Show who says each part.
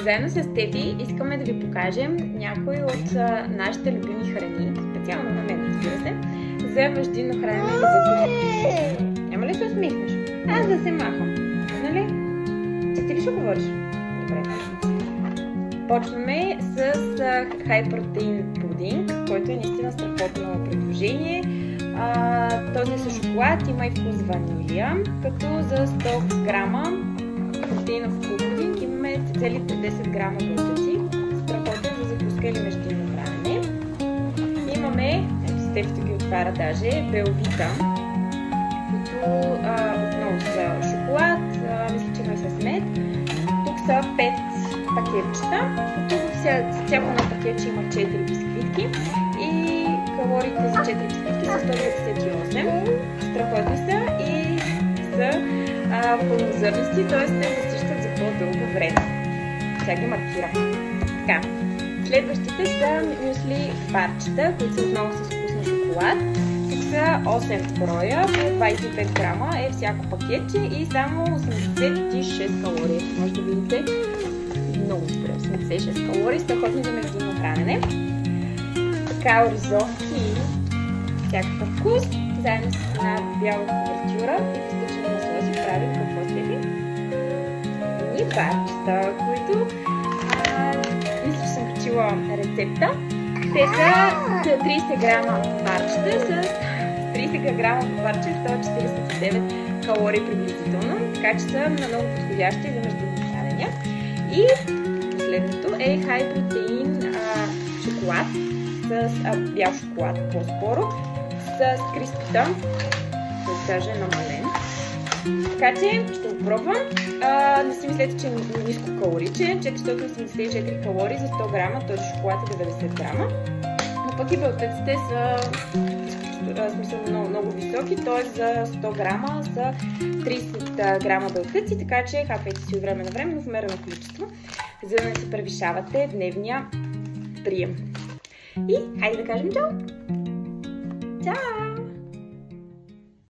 Speaker 1: Заедно с Стефи искаме да ви покажем някои от нашите любими храни, специално на мен, разбира се, за междинно хранене и закуски. Няма ли се усмихнеш? Аз да се махам, нали? Ти ли ще говориш? Добре. Почваме с хай протеин пудинг, който е наистина страхотно предложение. Този с шоколад има и вкус ванилия, като за 100 грама протеинов пудинг имаме целите 10 грама белтъци, страхотен за закуска или междинно хранене. Имаме, ето Стефито ги отваря даже, белвита, които отново са шоколад, мисля, че има и с мед. Тук са 5 пакетчета, като всяко едно пакетче има 4 бисквитки и калориите за 4 бисквитки са 198. Страхотни са и са пълнозърнести, т.е. не засищат за по-дълго време. Сега ги маркирам. Така. Следващите са мюсли барчета, които са отново с вкус на шоколад. Тук са 8 броя, по 25 грама е всяко пакетче и само 86 калории. Може да видите много добре. 86 калории, страхотни за междинно хранене. Така, оризовки, всякакъв вкус, заедно с една бяла кувертюра и фистъчно масло си правим какво Стефи? И барчета, които мисля, че съм качила рецепта. Те са 30 грама барчета с 30 грама барче 149 калории приблизително, така че са много подходящи за междинни хранения. И последното е хай протеин шоколад с бял шоколад по-скоро, с криспита, да кажа намален. Така че ще го пробвам. Не си мислете, че е ниско калоричен, 484 калории за 100 грама, този шоколад е 90 грама. Но пък и белтъците са много високи, т.е. за 100 грама са 30 грама белтъци, така че хапвайте си от време на време, но в умерено количество, за да не се превишавате дневния прием. И хайде да кажем чао! Чао!